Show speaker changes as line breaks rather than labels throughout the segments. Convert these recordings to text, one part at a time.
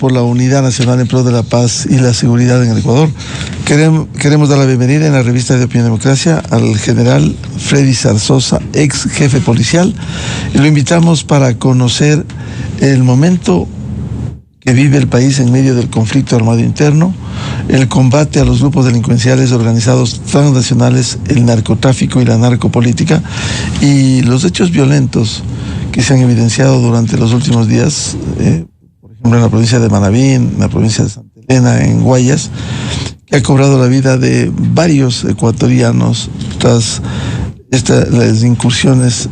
por la unidad nacional en pro de la paz y la seguridad en el Ecuador. Queremos dar la bienvenida en la revista de Opinión Democracia al general Freddy Zarzosa, ex jefe policial, y lo invitamos para conocer el momento que vive el país en medio del conflicto armado interno, el combate a los grupos delincuenciales organizados transnacionales, el narcotráfico y la narcopolítica, y los hechos violentos que se han evidenciado durante los últimos días, por ejemplo en la provincia de Manabí, en la provincia de Santa Elena, en Guayas, que ha cobrado la vida de varios ecuatorianos tras las incursiones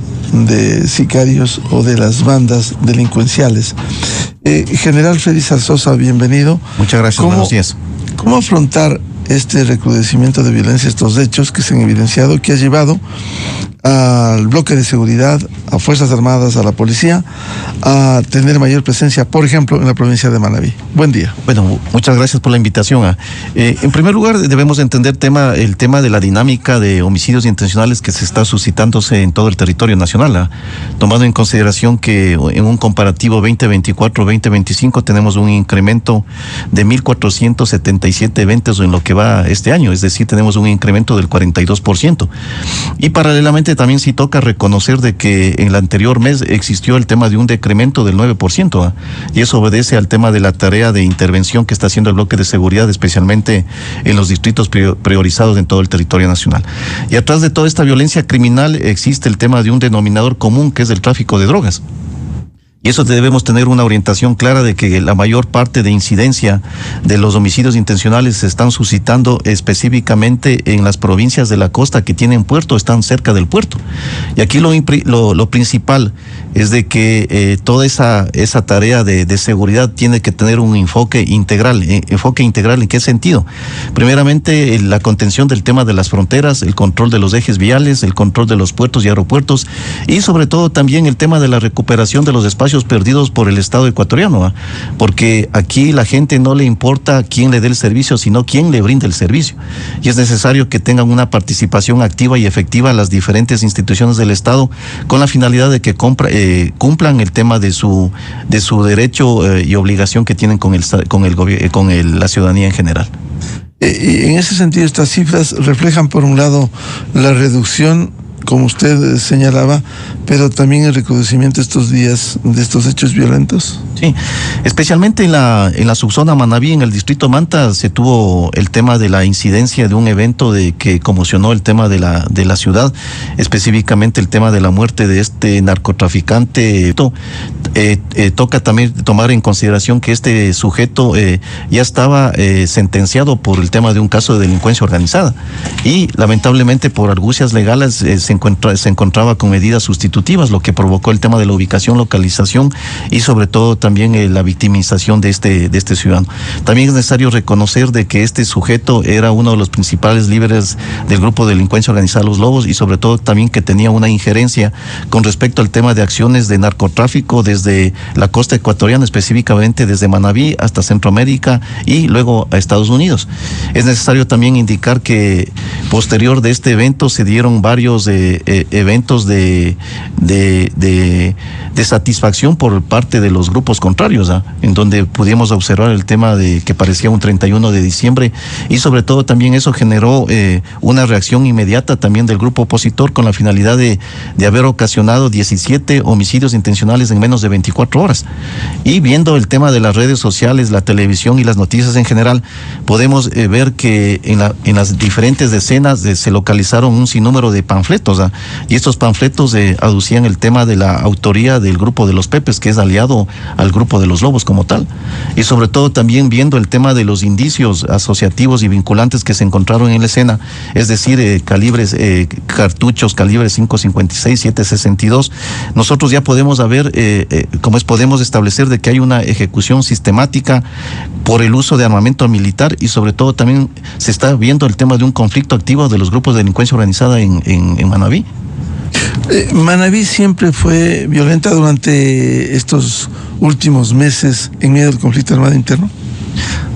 de sicarios o de las bandas delincuenciales. General Freddy Zarzosa, bienvenido.
Muchas gracias, buenos días.
¿Cómo afrontar este recrudecimiento de violencia, estos hechos que se han evidenciado, que ha llevado al bloque de seguridad, a Fuerzas Armadas, a la policía, a tener mayor presencia, por ejemplo, en la provincia de Manabí? Buen día.
Bueno, muchas gracias por la invitación. En primer lugar, debemos entender el tema de la dinámica de homicidios intencionales que se está suscitándose en todo el territorio nacional, tomando en consideración que en un comparativo 2024-2025 tenemos un incremento de 1.477 eventos en lo que va este año, es decir, tenemos un incremento del 42%. Y paralelamente también sí toca reconocer de que en el anterior mes existió el tema de un decremento del 9%, y eso obedece al tema de la tarea de intervención que está haciendo el bloque de seguridad, especialmente en los distritos priorizados en todo el territorio nacional. Y atrás de toda esta violencia criminal existe el tema de un denominador común, que es el tráfico de drogas. Y eso debemos tener una orientación clara de que la mayor parte de incidencia de los homicidios intencionales se están suscitando específicamente en las provincias de la costa que tienen puerto, están cerca del puerto. Y aquí lo principal es de que toda esa tarea de seguridad tiene que tener un enfoque integral. ¿Enfoque integral en qué sentido? Primeramente, la contención del tema de las fronteras, el control de los ejes viales, el control de los puertos y aeropuertos, y sobre todo también el tema de la recuperación de los espacios perdidos por el Estado ecuatoriano, porque aquí la gente no le importa quién le dé el servicio, sino quién le brinda el servicio. Y es necesario que tengan una participación activa y efectiva las diferentes instituciones del Estado con la finalidad de que cumplan el tema de su derecho y obligación que tienen con la ciudadanía en general.
Y en ese sentido, estas cifras reflejan, por un lado, la reducción, como usted señalaba, pero también el recrudecimiento estos días de estos hechos violentos.
Sí, especialmente en la subzona Manabí, en el distrito Manta, se tuvo el tema de la incidencia de un evento que conmocionó el tema de la ciudad, específicamente el tema de la muerte de este narcotraficante. Toca también tomar en consideración que este sujeto ya estaba sentenciado por el tema de un caso de delincuencia organizada, y lamentablemente por argucias legales se encontraba con medidas sustitutivas, lo que provocó el tema de la ubicación, localización y sobre todo también la victimización de este ciudadano. También es necesario reconocer de que este sujeto era uno de los principales líderes del grupo de delincuencia organizada Los Lobos, y sobre todo también que tenía una injerencia con respecto al tema de acciones de narcotráfico desde la costa ecuatoriana, específicamente desde Manabí hasta Centroamérica y luego a Estados Unidos. Es necesario también indicar que posterior de este evento se dieron varios eventos de satisfacción por parte de los grupos contrarios, en donde pudimos observar el tema de que parecía un 31 de diciembre, y sobre todo también eso generó una reacción inmediata también del grupo opositor con la finalidad de haber ocasionado 17 homicidios intencionales en menos de 24 horas. Y viendo el tema de las redes sociales, la televisión y las noticias en general, podemos ver que en las diferentes decenas se localizaron un sinnúmero de panfletos, y estos panfletos aducían el tema de la autoría del grupo de los Pepes, que es aliado al grupo de los Lobos como tal, y sobre todo también viendo el tema de los indicios asociativos y vinculantes que se encontraron en la escena, es decir, cartuchos calibre 5.56, 7.62, nosotros ya podemos podemos establecer de que hay una ejecución sistemática por el uso de armamento militar, y sobre todo también se está viendo el tema de un conflicto activo de los grupos de delincuencia organizada en Manabí.
Manabí siempre fue violenta durante estos últimos meses en medio del conflicto armado interno.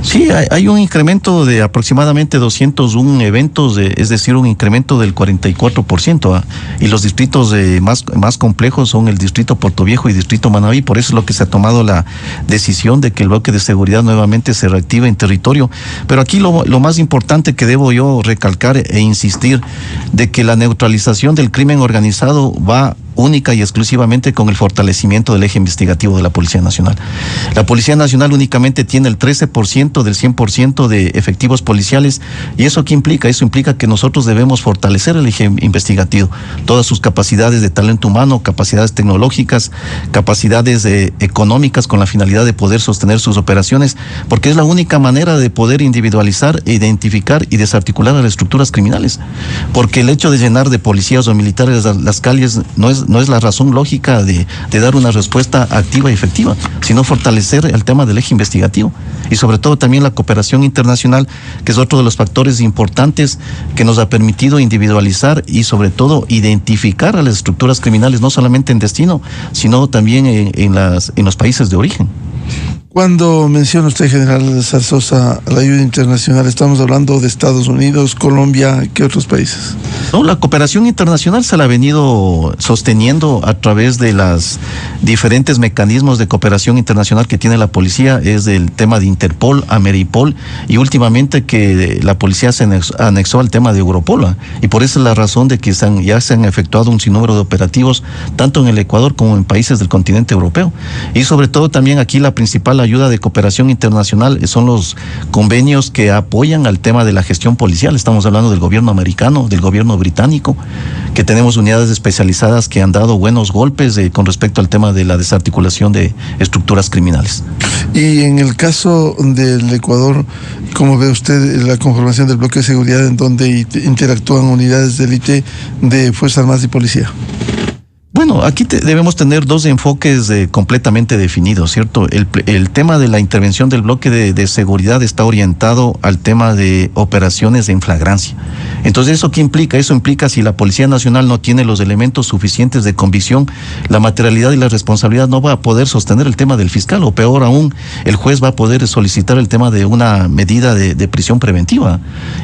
Sí, hay un incremento de aproximadamente 201 eventos, es decir, un incremento del 44%. Y los distritos más complejos son el distrito Puerto Viejo y distrito Manabí. Por eso es lo que se ha tomado la decisión de que el bloque de seguridad nuevamente se reactive en territorio. Pero aquí lo más importante que debo yo recalcar e insistir, de que la neutralización del crimen organizado va única y exclusivamente con el fortalecimiento del eje investigativo de la Policía Nacional. La Policía Nacional únicamente tiene el 13% del 100% de efectivos policiales. ¿Y eso qué implica? Eso implica que nosotros debemos fortalecer el eje investigativo, todas sus capacidades de talento humano, capacidades tecnológicas, capacidades económicas, con la finalidad de poder sostener sus operaciones, porque es la única manera de poder individualizar, identificar y desarticular a las estructuras criminales. Porque el hecho de llenar de policías o militares las calles no es la razón lógica de dar una respuesta activa y efectiva, sino fortalecer el tema del eje investigativo y sobre todo también la cooperación internacional, que es otro de los factores importantes que nos ha permitido individualizar y sobre todo identificar a las estructuras criminales, no solamente en destino, sino también en los países de origen.
Cuando menciona usted, general Zarzosa, la ayuda internacional, ¿estamos hablando de Estados Unidos, Colombia, qué otros países?
No, la cooperación internacional se la ha venido sosteniendo a través de las diferentes mecanismos de cooperación internacional que tiene la policía. Es el tema de Interpol, Ameripol, y últimamente que la policía se anexó al tema de Europol. Y por eso es la razón de que ya se han efectuado un sinnúmero de operativos, tanto en el Ecuador como en países del continente europeo. Y sobre todo también aquí la principal ayuda de cooperación internacional son los convenios que apoyan al tema de la gestión policial. Estamos hablando del gobierno americano, del gobierno británico, que tenemos unidades especializadas que han dado buenos golpes con respecto al tema de la desarticulación de estructuras criminales.
Y en el caso del Ecuador, ¿cómo ve usted la conformación del bloque de seguridad en donde interactúan unidades de élite de Fuerzas Armadas y Policía?
Bueno, aquí debemos tener dos enfoques completamente definidos, ¿cierto? El tema de la intervención del bloque de seguridad está orientado al tema de operaciones en flagrancia. Entonces, ¿eso qué implica? Eso implica, si la Policía Nacional no tiene los elementos suficientes de convicción, la materialidad y la responsabilidad no va a poder sostener el tema del fiscal, o peor aún, el juez va a poder solicitar el tema de una medida de prisión preventiva.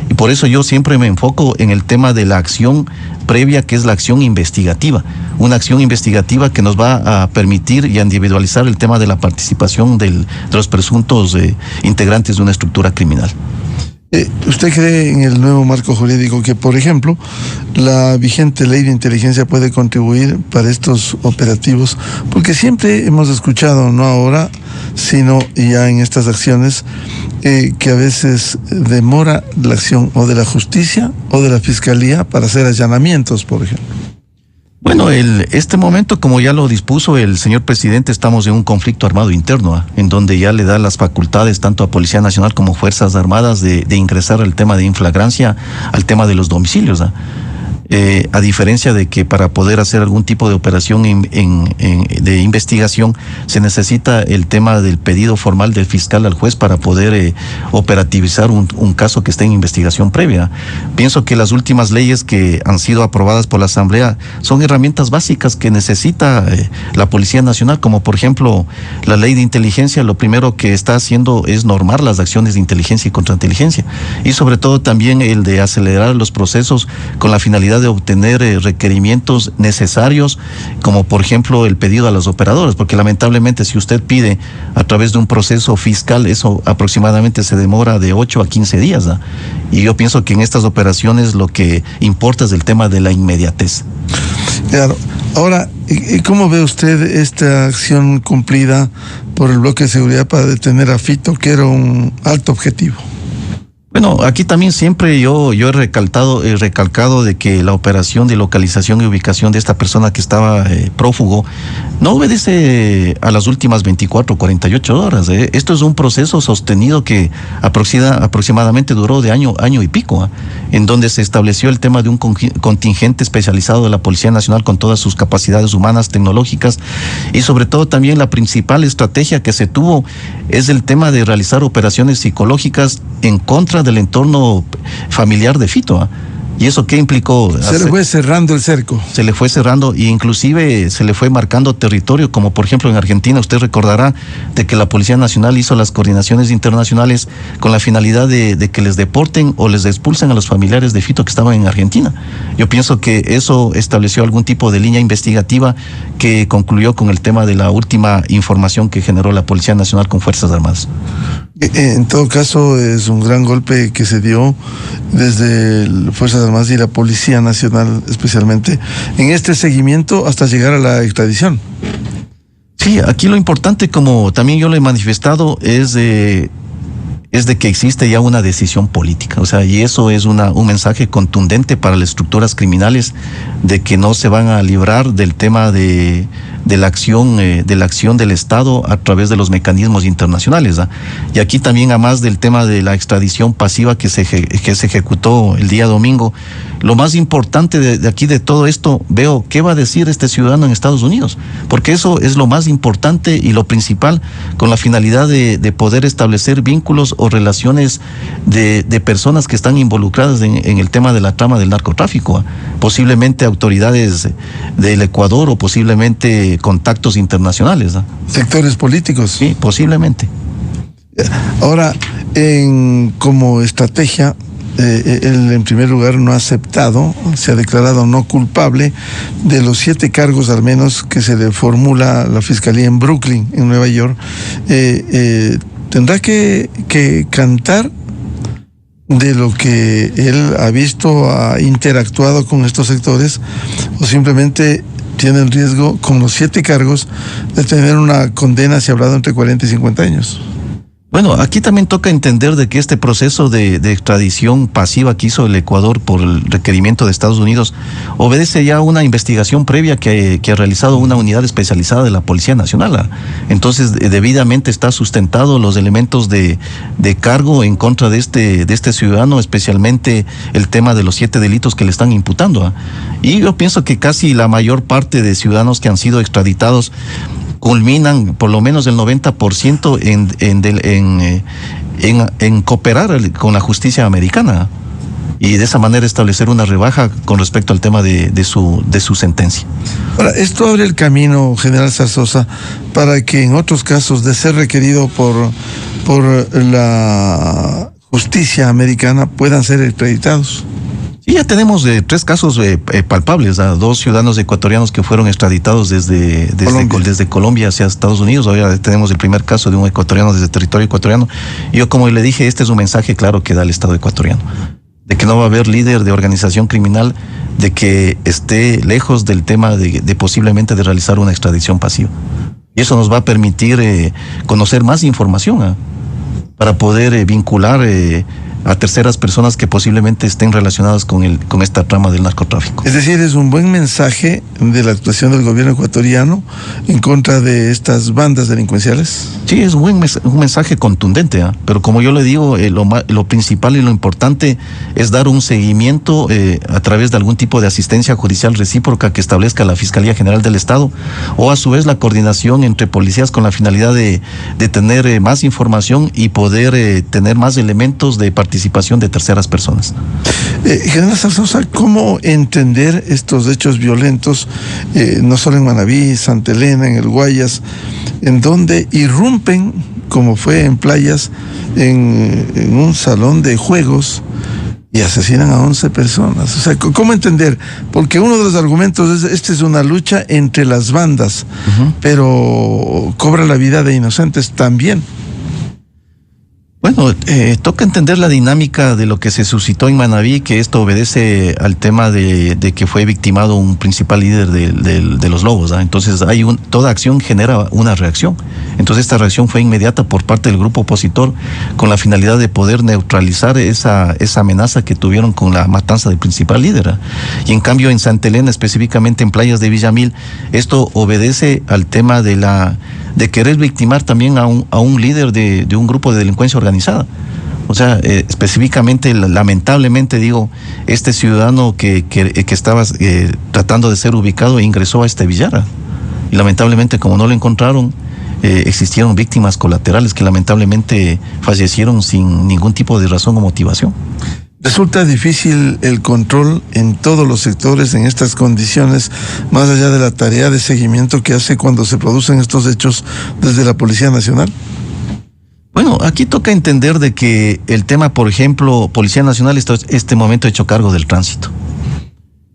Y por eso yo siempre me enfoco en el tema de la acción previa, que es la acción investigativa. Una acción investigativa que nos va a permitir y a individualizar el tema de la participación de los presuntos integrantes de una estructura criminal.
¿Usted cree en el nuevo marco jurídico que, por ejemplo, la vigente ley de inteligencia puede contribuir para estos operativos? Porque siempre hemos escuchado, no ahora, sino ya en estas acciones, que a veces demora la acción o de la justicia o de la fiscalía para hacer allanamientos, por ejemplo.
Bueno, este momento, como ya lo dispuso el señor presidente, estamos en un conflicto armado interno, en donde ya le da las facultades tanto a Policía Nacional como Fuerzas Armadas de ingresar al tema de inflagrancia, al tema de los domicilios. A diferencia de que para poder hacer algún tipo de operación de investigación se necesita el tema del pedido formal del fiscal al juez para poder operativizar un caso que esté en investigación previa. Pienso que las últimas leyes que han sido aprobadas por la Asamblea son herramientas básicas que necesita la Policía Nacional, como por ejemplo la ley de inteligencia. Lo primero que está haciendo es normar las acciones de inteligencia y contrainteligencia, y sobre todo también el de acelerar los procesos con la finalidad de obtener requerimientos necesarios, como por ejemplo el pedido a los operadores, porque lamentablemente si usted pide a través de un proceso fiscal, eso aproximadamente se demora de 8 a 15 días, ¿no? Y yo pienso que en estas operaciones lo que importa es el tema de la inmediatez.
Claro. Ahora, ¿cómo ve usted esta acción cumplida por el bloque de seguridad para detener a Fito, que era un alto objetivo?
Bueno, aquí también siempre yo he recalcado de que la operación de localización y ubicación de esta persona que estaba prófugo no obedece a las últimas 24 o 48 horas. Esto es un proceso sostenido que aproximadamente duró de año y pico, en donde se estableció el tema de un contingente especializado de la Policía Nacional con todas sus capacidades humanas, tecnológicas, y sobre todo también la principal estrategia que se tuvo es el tema de realizar operaciones psicológicas en contra del entorno familiar de Fito. ¿Y eso qué implicó?
Se le fue cerrando el cerco.
Se le fue cerrando e inclusive se le fue marcando territorio, como por ejemplo en Argentina. Usted recordará de que la Policía Nacional hizo las coordinaciones internacionales con la finalidad de que les deporten o les expulsen a los familiares de Fito que estaban en Argentina. Yo pienso que eso estableció algún tipo de línea investigativa que concluyó con el tema de la última información que generó la Policía Nacional con Fuerzas Armadas.
En todo caso, es un gran golpe que se dio desde Fuerzas Armadas y la Policía Nacional especialmente en este seguimiento hasta llegar a la extradición.
Sí, aquí lo importante, como también yo lo he manifestado, es de que existe ya una decisión política, o sea, y eso es un mensaje contundente para las estructuras criminales de que no se van a librar del tema de la acción del Estado a través de los mecanismos internacionales, ¿eh? Y aquí también, además del tema de la extradición pasiva que se ejecutó el día domingo, lo más importante de aquí de todo esto, veo qué va a decir este ciudadano en Estados Unidos, porque eso es lo más importante y lo principal, con la finalidad de poder establecer vínculos o relaciones de personas que están involucradas en el tema de la trama del narcotráfico, ¿eh? Posiblemente autoridades del Ecuador o posiblemente contactos internacionales, ¿no?
Sectores políticos.
Sí, posiblemente.
Ahora, como estrategia, él en primer lugar no ha aceptado, se ha declarado no culpable de los 7 cargos al menos que se le formula la Fiscalía en Brooklyn, en Nueva York. Tendrá que cantar de lo que él ha visto, ha interactuado con estos sectores, o simplemente tiene el riesgo, con los 7 cargos, de tener una condena, se ha hablado, entre 40 y 50 años.
Bueno, aquí también toca entender de que este proceso de extradición pasiva que hizo el Ecuador por el requerimiento de Estados Unidos obedece ya a una investigación previa que ha realizado una unidad especializada de la Policía Nacional. Entonces, debidamente está sustentado los elementos de cargo en contra de este ciudadano, especialmente el tema de los 7 delitos que le están imputando. Y yo pienso que casi la mayor parte de ciudadanos que han sido extraditados culminan por lo menos el 90% en cooperar con la justicia americana y de esa manera establecer una rebaja con respecto al tema de su sentencia.
Ahora, esto abre el camino, general Zarzosa, para que en otros casos de ser requerido por la justicia americana puedan ser extraditados.
Y ya tenemos 3 casos palpables, 2 ciudadanos ecuatorianos que fueron extraditados desde Colombia hacia Estados Unidos. Ahora tenemos el primer caso de un ecuatoriano desde territorio ecuatoriano. Y yo, como le dije, este es un mensaje claro que da el Estado ecuatoriano, de que no va a haber líder de organización criminal de que esté lejos del tema de posiblemente de realizar una extradición pasiva. Y eso nos va a permitir conocer más información para poder vincular a terceras personas que posiblemente estén relacionadas con esta trama del narcotráfico.
Es decir, es un buen mensaje de la actuación del gobierno ecuatoriano en contra de estas bandas delincuenciales.
Sí, es un mensaje contundente, pero como yo le digo, lo principal y lo importante es dar un seguimiento a través de algún tipo de asistencia judicial recíproca que establezca la Fiscalía General del Estado, o a su vez la coordinación entre policías con la finalidad de tener más información y poder tener más elementos de participación de terceras personas.
General Zarzosa, ¿cómo entender estos hechos violentos, no solo en Manabí, Santa Elena, en el Guayas, en donde irrumpen, como fue en Playas, en un salón de juegos y asesinan a 11 personas? O sea, ¿cómo entender? Porque uno de los argumentos es, esta es una lucha entre las bandas, pero cobra la vida de inocentes también.
Bueno, toca entender la dinámica de lo que se suscitó en Manabí, que esto obedece al tema de que fue victimado un principal líder de los Lobos, ¿eh? Entonces toda acción genera una reacción. Entonces esta reacción fue inmediata por parte del grupo opositor con la finalidad de poder neutralizar esa amenaza que tuvieron con la matanza del principal líder, ¿eh? Y en cambio en Santa Elena, específicamente en Playas de Villamil, esto obedece al tema de querer victimar también a un líder de un grupo de delincuencia organizada. O sea, específicamente, lamentablemente digo, este ciudadano que estaba tratando de ser ubicado ingresó a este billar. Y lamentablemente, como no lo encontraron, existieron víctimas colaterales que lamentablemente fallecieron sin ningún tipo de razón o motivación.
Resulta difícil el control en todos los sectores en estas condiciones, más allá de la tarea de seguimiento que hace cuando se producen estos hechos desde la Policía Nacional.
Bueno, aquí toca entender de que el tema, por ejemplo, Policía Nacional este momento ha hecho cargo del tránsito.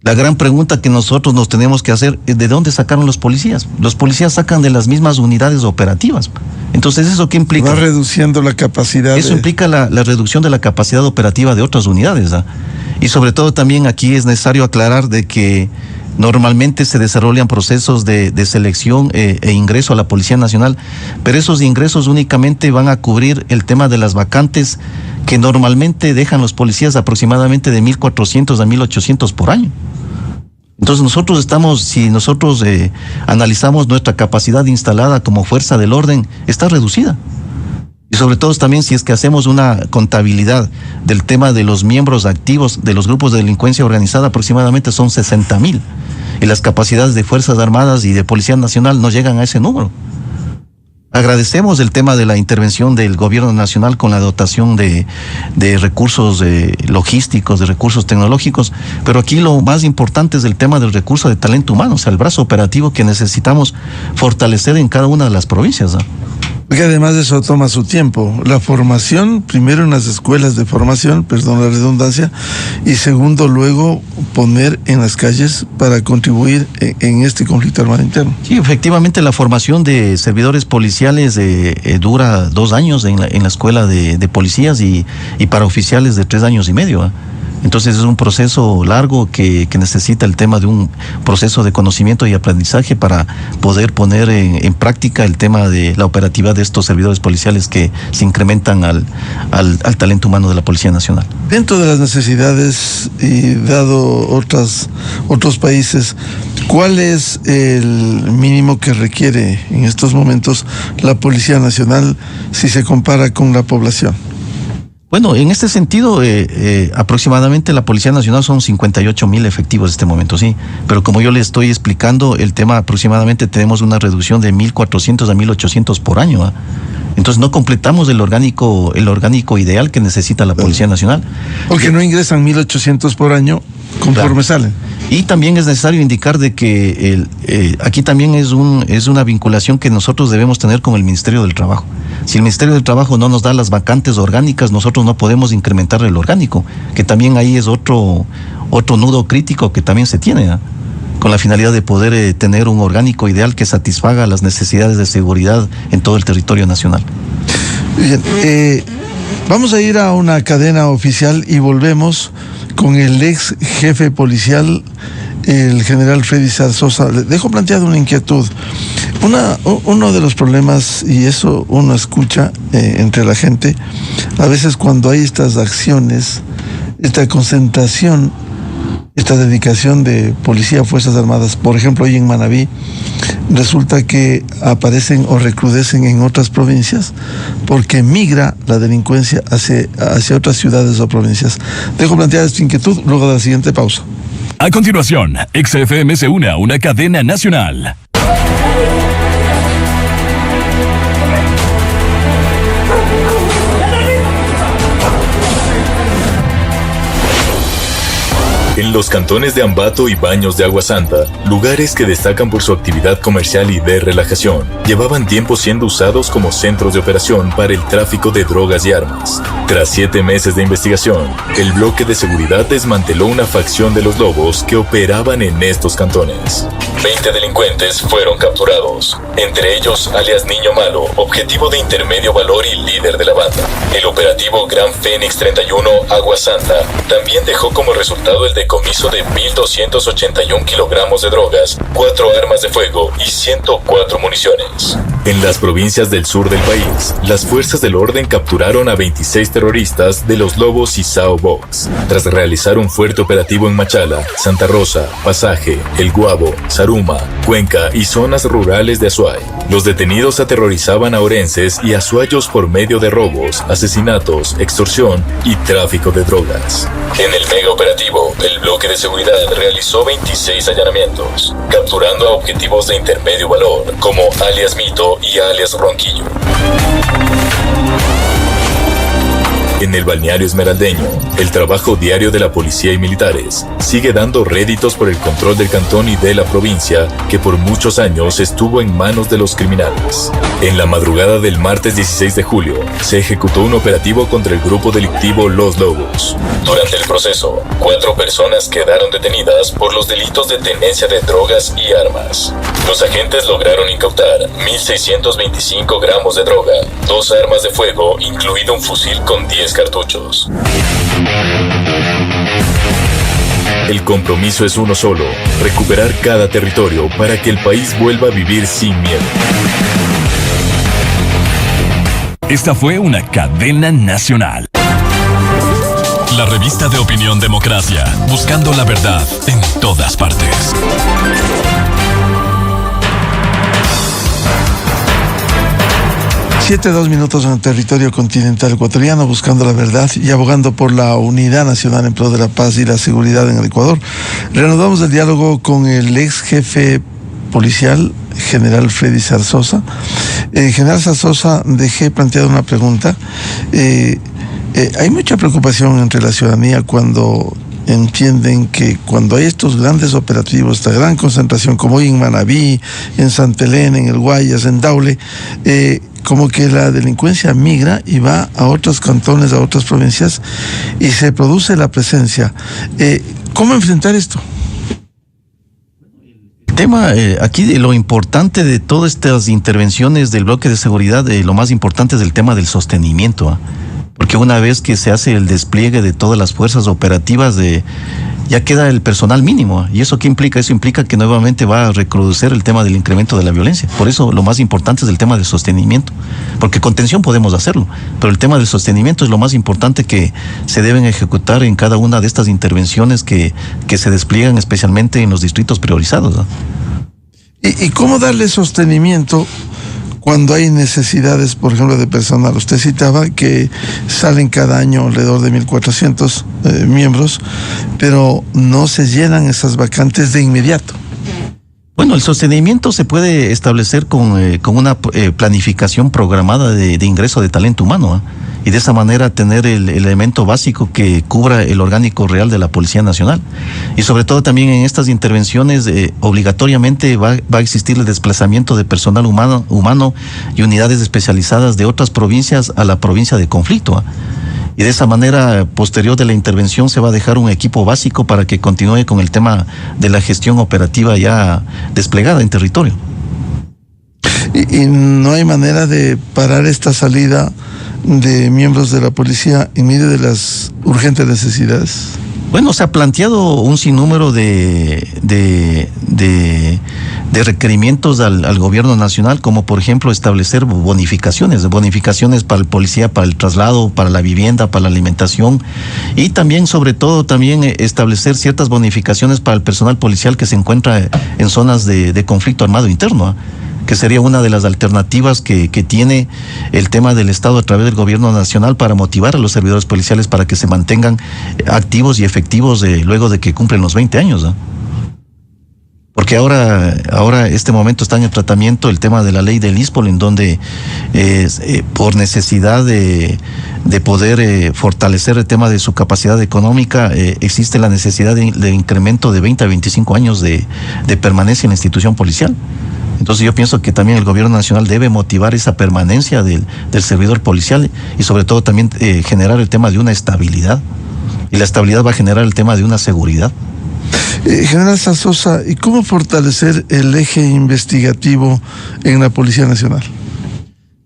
La gran pregunta que nosotros nos tenemos que hacer es ¿de dónde sacaron los policías? Los policías sacan de las mismas unidades operativas. Entonces, ¿eso qué implica?
Va reduciendo la capacidad.
Eso implica la reducción de la capacidad operativa de otras unidades, ¿ah? Y sobre todo también aquí es necesario aclarar de que normalmente se desarrollan procesos de selección e ingreso a la Policía Nacional, pero esos ingresos únicamente van a cubrir el tema de las vacantes que normalmente dejan los policías aproximadamente de 1.400 a 1.800 por año. Entonces si nosotros analizamos nuestra capacidad instalada como fuerza del orden, está reducida. Y sobre todo también si es que hacemos una contabilidad del tema de los miembros activos de los grupos de delincuencia organizada, aproximadamente son 60.000. Y las capacidades de Fuerzas Armadas y de Policía Nacional no llegan a ese número. Agradecemos el tema de la intervención del gobierno nacional con la dotación de recursos logísticos, de recursos tecnológicos, pero aquí lo más importante es el tema del recurso de talento humano, o sea, el brazo operativo que necesitamos fortalecer en cada una de las provincias, ¿no?
Porque además eso toma su tiempo. La formación, primero en las escuelas de formación, perdón la redundancia, y segundo luego poner en las calles para contribuir en este conflicto armado interno.
Sí, efectivamente la formación de servidores policiales dura 2 años en la escuela de policías y para oficiales de 3 años y medio, ¿eh? Entonces es un proceso largo que necesita el tema de un proceso de conocimiento y aprendizaje para poder poner en práctica el tema de la operatividad de estos servidores policiales que se incrementan al talento humano de la Policía Nacional.
Dentro de las necesidades y dado otros países, ¿cuál es el mínimo que requiere en estos momentos la Policía Nacional si se compara con la población?
Bueno, en este sentido, aproximadamente la Policía Nacional son 58.000 efectivos en este momento, sí. Pero como yo le estoy explicando, el tema aproximadamente tenemos una reducción de 1.400 a 1.800 por año, ¿eh? Entonces no completamos el orgánico ideal que necesita la Policía Nacional.
Porque no ingresan 1.800 por año conforme salen.
Y también es necesario indicar de que aquí también es una vinculación que nosotros debemos tener con el Ministerio del Trabajo. Si el Ministerio del Trabajo no nos da las vacantes orgánicas, nosotros no podemos incrementar el orgánico, que también ahí es otro nudo crítico que también se tiene, ¿eh? Con la finalidad de poder tener un orgánico ideal que satisfaga las necesidades de seguridad en todo el territorio nacional.
Bien, vamos a ir a una cadena oficial y volvemos con el ex jefe policial, el general Freddy Zarzosa. Le dejo planteada una inquietud. Uno de los problemas, y eso uno escucha entre la gente, a veces cuando hay estas acciones, esta concentración, esta dedicación de policía, Fuerzas Armadas, por ejemplo, hoy en Manabí, resulta que aparecen o recrudecen en otras provincias porque migra la delincuencia hacia otras ciudades o provincias. Dejo planteada esta inquietud luego de la siguiente pausa.
A continuación, XFM se une a una cadena nacional. En los cantones de Ambato y Baños de Agua Santa, lugares que destacan por su actividad comercial y de relajación, llevaban tiempo siendo usados como centros de operación para el tráfico de drogas y armas. Tras 7 meses de investigación, el bloque de seguridad desmanteló una facción de los lobos que operaban en estos cantones. 20 delincuentes fueron capturados, entre ellos alias Niño Malo, objetivo de intermedio valor y líder de la banda. El operativo Gran Fénix 31 Agua Santa también dejó como resultado el decomiso de 1.281 kilogramos de drogas, 4 armas de fuego y 104 municiones. En las provincias del sur del país, las fuerzas del orden capturaron a 26 terroristas de los Lobos y Sao Box, tras realizar un fuerte operativo en Machala, Santa Rosa, Pasaje, El Guabo, Saruma, Cuenca y zonas rurales de Azuay. Los detenidos aterrorizaban a orenses y azuayos por medio de robos, asesinatos, extorsión y tráfico de drogas. En el mega operativo, el bloque de seguridad realizó 26 allanamientos, capturando a objetivos de intermedio valor como alias Mito y alias Ronquillo. En el balneario esmeraldeño, el trabajo diario de la policía y militares sigue dando réditos por el control del cantón y de la provincia que por muchos años estuvo en manos de los criminales. En la madrugada del martes 16 de julio, se ejecutó un operativo contra el grupo delictivo Los Lobos. Durante el proceso, 4 personas quedaron detenidas por los delitos de tenencia de drogas y armas. Los agentes lograron incautar 1.625 gramos de droga, 2 armas de fuego, incluido un fusil con 10 cartuchos. El compromiso es uno solo: recuperar cada territorio para que el país vuelva a vivir sin miedo.
Esta fue una cadena nacional. La revista de opinión Democracia, buscando la verdad en todas partes.
Siete, 2 minutos en el territorio continental ecuatoriano, buscando la verdad y abogando por la unidad nacional en pro de la paz y la seguridad en el Ecuador. Reanudamos el diálogo con el ex jefe policial, general Freddy Zarzosa. General Zarzosa, dejé planteada una pregunta. Hay mucha preocupación entre la ciudadanía cuando entienden que cuando hay estos grandes operativos, esta gran concentración como hoy en Manabí, en Santa Elena, en el Guayas, en Daule, como que la delincuencia migra y va a otros cantones, a otras provincias, y se produce la presencia. ¿Cómo enfrentar esto?
Tema, aquí lo importante de todas estas intervenciones del bloque de seguridad, lo más importante es el tema del sostenimiento, porque una vez que se hace el despliegue de todas las fuerzas operativas, ya queda el personal mínimo. ¿Y eso qué implica? Eso implica que nuevamente va a recrudecer el tema del incremento de la violencia. Por eso lo más importante es el tema del sostenimiento, porque contención podemos hacerlo, pero el tema del sostenimiento es lo más importante que se deben ejecutar en cada una de estas intervenciones que se despliegan especialmente en los distritos priorizados, ¿no?
¿Y cómo darle sostenimiento cuando hay necesidades, por ejemplo, de personal? Usted citaba que salen cada año alrededor de 1.400 miembros, pero no se llenan esas vacantes de inmediato.
Bueno, el sostenimiento se puede establecer con una planificación programada de ingreso de talento humano, y de esa manera tener el elemento básico que cubra el orgánico real de la Policía Nacional. Y sobre todo también en estas intervenciones obligatoriamente va a existir el desplazamiento de personal humano y unidades especializadas de otras provincias a la provincia de conflicto. Y de esa manera, posterior de la intervención, se va a dejar un equipo básico para que continúe con el tema de la gestión operativa ya desplegada en territorio.
Y no hay manera de parar esta salida de miembros de la policía en medio de las urgentes necesidades.
Bueno, se ha planteado un sinnúmero de requerimientos al gobierno nacional, como por ejemplo establecer bonificaciones para el policía, para el traslado, para la vivienda, para la alimentación, y también, sobre todo, también establecer ciertas bonificaciones para el personal policial que se encuentra en zonas de conflicto armado interno, que sería una de las alternativas que tiene el tema del Estado a través del gobierno nacional para motivar a los servidores policiales para que se mantengan activos y efectivos luego de que cumplen los 20 años, ¿no? Porque ahora este momento está en el tratamiento el tema de la ley del ISPOL, en donde por necesidad de poder fortalecer el tema de su capacidad económica, existe la necesidad de incremento de 20 a 25 años de permanencia en la institución policial. Entonces yo pienso que también el gobierno nacional debe motivar esa permanencia del servidor policial y sobre todo también generar el tema de una estabilidad. Y la estabilidad va a generar el tema de una seguridad.
General Zarzosa, ¿y cómo fortalecer el eje investigativo en la Policía Nacional?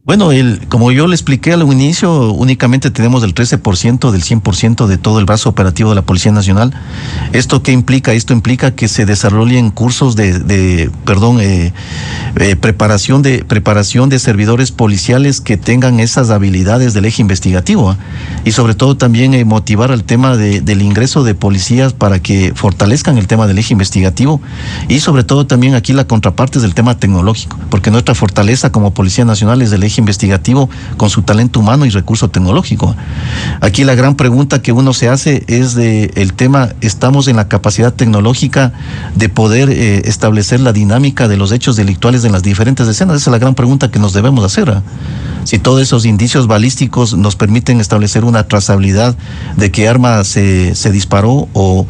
Bueno, como yo le expliqué al inicio, únicamente tenemos el 13% del 100% de todo el brazo operativo de la Policía Nacional. ¿Esto qué implica? Esto implica que se desarrollen cursos preparación de servidores policiales que tengan esas habilidades del eje investigativo, y sobre todo también motivar al tema del ingreso de policías para que fortalezcan el tema del eje investigativo, y sobre todo también aquí la contraparte es del tema tecnológico, porque nuestra fortaleza como Policía Nacional es del eje eje investigativo con su talento humano y recurso tecnológico. Aquí la gran pregunta que uno se hace es de el tema, ¿estamos en la capacidad tecnológica de poder establecer la dinámica de los hechos delictuales en las diferentes escenas? Esa es la gran pregunta que nos debemos hacer. Si todos esos indicios balísticos nos permiten establecer una trazabilidad de qué arma se disparó o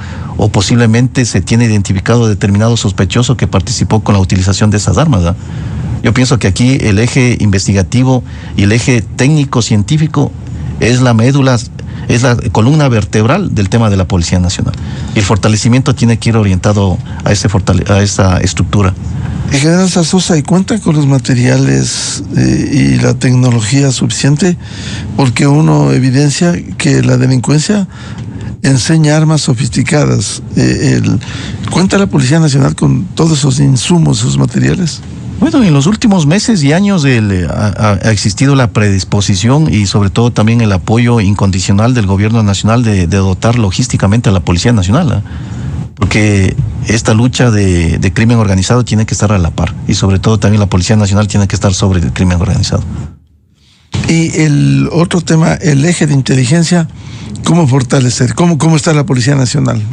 posiblemente se tiene identificado determinado sospechoso que participó con la utilización de esas armas. Yo pienso que aquí el eje investigativo y el eje técnico-científico es la médula, es la columna vertebral del tema de la Policía Nacional. Y el fortalecimiento tiene que ir orientado a esa estructura.
General Zarzosa, ¿y cuenta con los materiales y la tecnología suficiente? Porque uno evidencia que la delincuencia enseña armas sofisticadas. ¿Cuenta la Policía Nacional con todos esos insumos, esos materiales?
Bueno, en los últimos meses y años ha existido la predisposición y sobre todo también el apoyo incondicional del gobierno nacional de dotar logísticamente a la Policía Nacional, porque esta lucha de crimen organizado tiene que estar a la par y sobre todo también la Policía Nacional tiene que estar sobre el crimen organizado.
Y el otro tema, el eje de inteligencia, ¿cómo fortalecer? ¿Cómo está la Policía Nacional?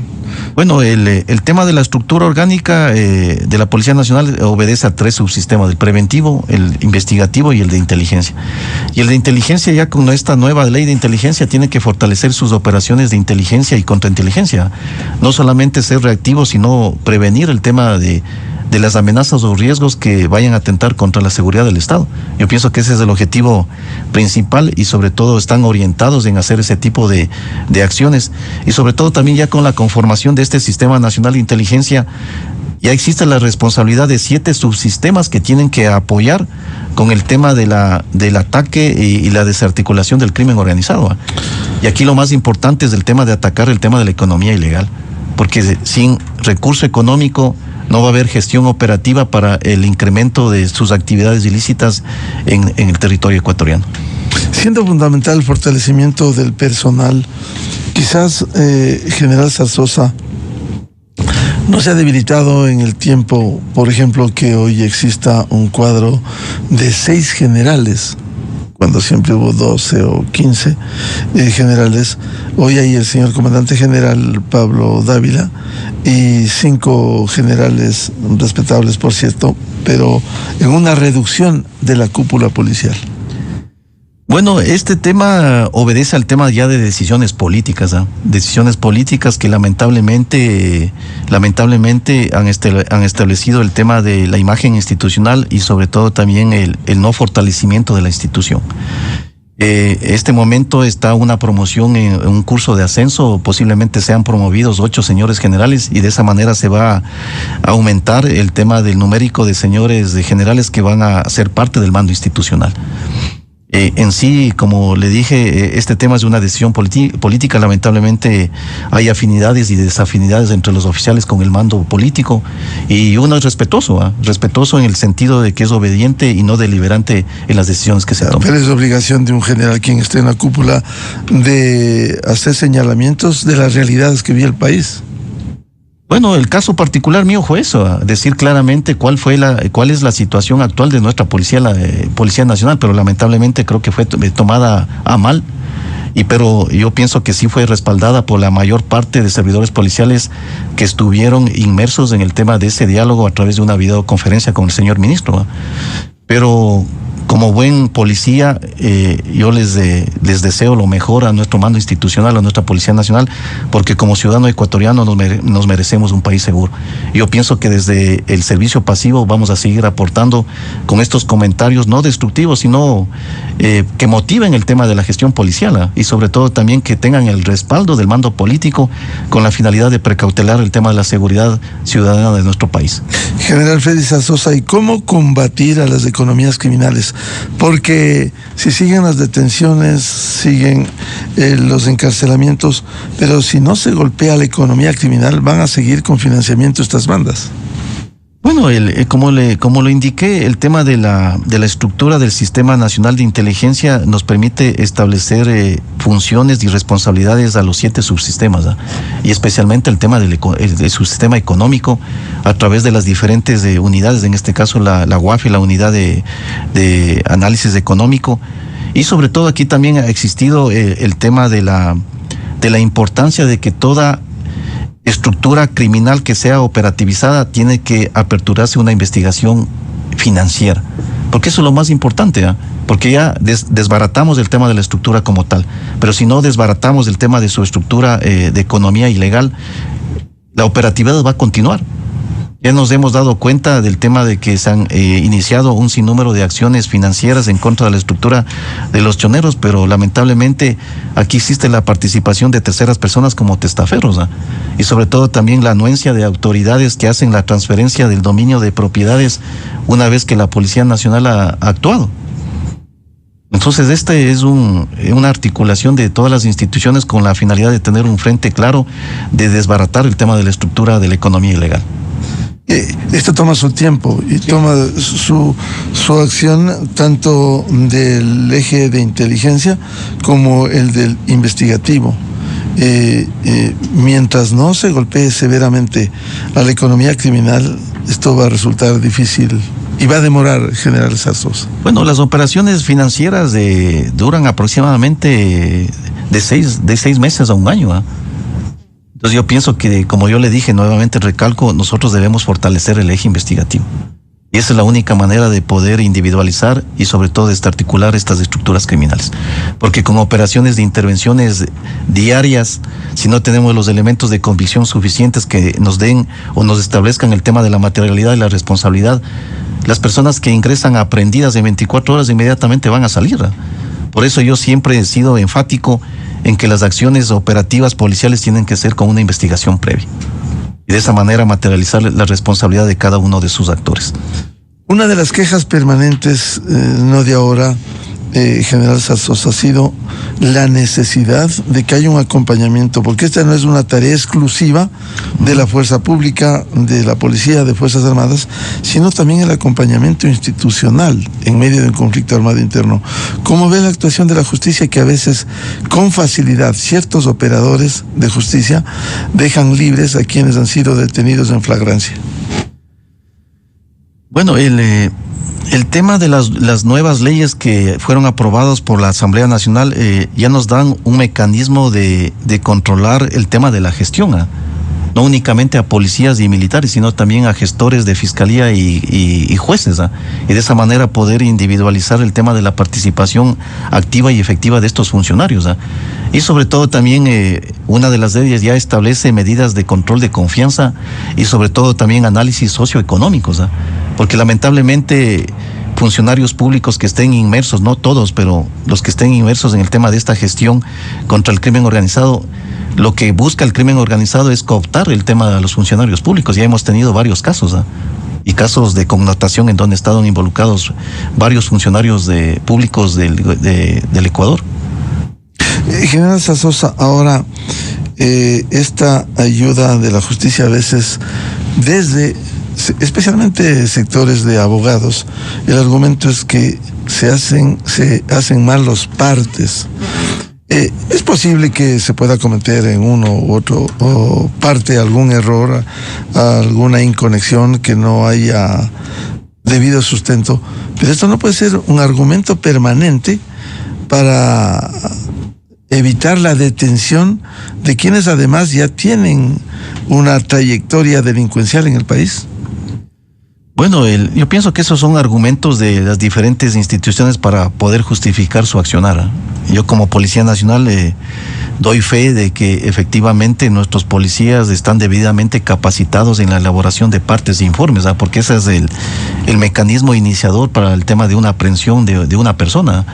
Bueno, el tema de la estructura orgánica de la Policía Nacional obedece a 3 subsistemas: el preventivo, el investigativo y el de inteligencia. Y el de inteligencia, ya con esta nueva ley de inteligencia, tiene que fortalecer sus operaciones de inteligencia y contrainteligencia. No solamente ser reactivo, sino prevenir el tema de las amenazas o riesgos que vayan a atentar contra la seguridad del Estado. Yo pienso que ese es el objetivo principal y sobre todo están orientados en hacer ese tipo de acciones. Y sobre todo también ya con la conformación de este Sistema Nacional de Inteligencia, ya existe la responsabilidad de 7 subsistemas que tienen que apoyar con el tema del ataque y la desarticulación del crimen organizado. Y aquí lo más importante es el tema de atacar el tema de la economía ilegal, porque sin recurso económico no va a haber gestión operativa para el incremento de sus actividades ilícitas en el territorio ecuatoriano.
Siendo fundamental el fortalecimiento del personal, quizás, General Zarzosa, ¿no se ha debilitado en el tiempo, por ejemplo, que hoy exista un cuadro de 6 generales, cuando siempre hubo 12 o 15 generales? Hoy hay el señor comandante general Pablo Dávila y 5 generales respetables, por cierto, pero en una reducción de la cúpula policial.
Bueno, este tema obedece al tema ya de decisiones políticas, decisiones políticas que lamentablemente han establecido el tema de la imagen institucional y sobre todo también el no fortalecimiento de la institución. Este momento está una promoción en un curso de ascenso, posiblemente sean promovidos 8 señores generales y de esa manera se va a aumentar el tema del numérico de señores de generales que van a ser parte del mando institucional. En sí, como le dije, este tema es una decisión política. Lamentablemente hay afinidades y desafinidades entre los oficiales con el mando político y uno es respetuoso en el sentido de que es obediente y no deliberante en las decisiones que se toman.
Pero es obligación de un general, quien esté en la cúpula, de hacer señalamientos de las realidades que vive el país.
Bueno, el caso particular mío fue eso, decir claramente cuál es la situación actual de nuestra policía, la Policía Nacional, pero lamentablemente creo que fue tomada a mal, pero yo pienso que sí fue respaldada por la mayor parte de servidores policiales que estuvieron inmersos en el tema de ese diálogo a través de una videoconferencia con el señor ministro. Pero como buen policía, yo les deseo lo mejor a nuestro mando institucional, a nuestra Policía Nacional, porque como ciudadano ecuatoriano nos merecemos un país seguro. Yo pienso que desde el servicio pasivo vamos a seguir aportando con estos comentarios no destructivos, sino que motiven el tema de la gestión policial y sobre todo también que tengan el respaldo del mando político con la finalidad de precautelar el tema de la seguridad ciudadana de nuestro país.
General Freddy Zarzosa, ¿y cómo combatir a las economías criminales? Porque si siguen las detenciones, siguen los encarcelamientos, pero si no se golpea la economía criminal, van a seguir con financiamiento estas bandas.
Bueno, como lo indiqué, el tema de la estructura del Sistema Nacional de Inteligencia nos permite establecer funciones y responsabilidades a los 7 subsistemas, ¿eh? Y especialmente el tema del subsistema económico a través de las diferentes unidades, en este caso la UAFE, la unidad de análisis económico, y sobre todo aquí también ha existido el tema de la importancia de que toda estructura criminal que sea operativizada tiene que aperturarse una investigación financiera, porque eso es lo más importante, ¿eh? Porque ya desbaratamos el tema de la estructura como tal, pero si no desbaratamos el tema de su estructura de economía ilegal, la operatividad va a continuar. Ya nos hemos dado cuenta del tema de que se han iniciado un sinnúmero de acciones financieras en contra de la estructura de los choneros, pero lamentablemente aquí existe la participación de terceras personas como testaferros, ¿eh? Y sobre todo también la anuencia de autoridades que hacen la transferencia del dominio de propiedades una vez que la Policía Nacional ha actuado. Entonces, este es una articulación de todas las instituciones con la finalidad de tener un frente claro de desbaratar el tema de la estructura de la economía ilegal.
Esto toma su tiempo y toma su acción tanto del eje de inteligencia como el del investigativo. Mientras no se golpee severamente a la economía criminal, esto va a resultar difícil y va a demorar, general Zarzosa.
Bueno, las operaciones financieras duran aproximadamente de 6 meses a un año, ¿eh? Entonces yo pienso que, como yo le dije, nuevamente recalco, nosotros debemos fortalecer el eje investigativo. Y esa es la única manera de poder individualizar y sobre todo desarticular estas estructuras criminales. Porque con operaciones de intervenciones diarias, si no tenemos los elementos de convicción suficientes que nos den o nos establezcan el tema de la materialidad y la responsabilidad, las personas que ingresan aprendidas en 24 horas inmediatamente van a salir, ¿eh? Por eso yo siempre he sido enfático en que las acciones operativas policiales tienen que ser con una investigación previa. Y de esa manera materializar la responsabilidad de cada uno de sus actores.
Una de las quejas permanentes, no de ahora, general Zarzosa, ha sido la necesidad de que haya un acompañamiento, porque esta no es una tarea exclusiva de la fuerza pública, de la policía, de Fuerzas Armadas, sino también el acompañamiento institucional en medio de un conflicto armado interno. ¿Cómo ve la actuación de la justicia, que a veces con facilidad ciertos operadores de justicia dejan libres a quienes han sido detenidos en flagrancia?
Bueno, el tema de las nuevas leyes que fueron aprobadas por la Asamblea Nacional ya nos dan un mecanismo de controlar el tema de la gestión, ¿eh? No únicamente a policías y militares, sino también a gestores de fiscalía y jueces, ¿eh? Y de esa manera poder individualizar el tema de la participación activa y efectiva de estos funcionarios, ¿eh? Y sobre todo también una de las leyes ya establece medidas de control de confianza y sobre todo también análisis socioeconómicos, ¿eh? Porque lamentablemente funcionarios públicos que estén inmersos, no todos, pero los que estén inmersos en el tema de esta gestión contra el crimen organizado, lo que busca el crimen organizado es cooptar el tema de los funcionarios públicos. Ya hemos tenido varios casos, ¿eh? Y casos de connotación en donde estaban involucrados varios funcionarios públicos del Ecuador.
General Zarzosa, ahora esta ayuda de la justicia a veces especialmente sectores de abogados, el argumento es que se hacen mal los partes. Es posible que se pueda cometer en uno u otro parte algún error, alguna inconexión que no haya debido sustento, pero esto no puede ser un argumento permanente para evitar la detención de quienes además ya tienen una trayectoria delincuencial en el país.
Bueno, yo pienso que esos son argumentos de las diferentes instituciones para poder justificar su accionar, ¿eh? Yo como Policía Nacional doy fe de que efectivamente nuestros policías están debidamente capacitados en la elaboración de partes e informes, ¿eh? Porque ese es el mecanismo iniciador para el tema de una aprehensión de una persona.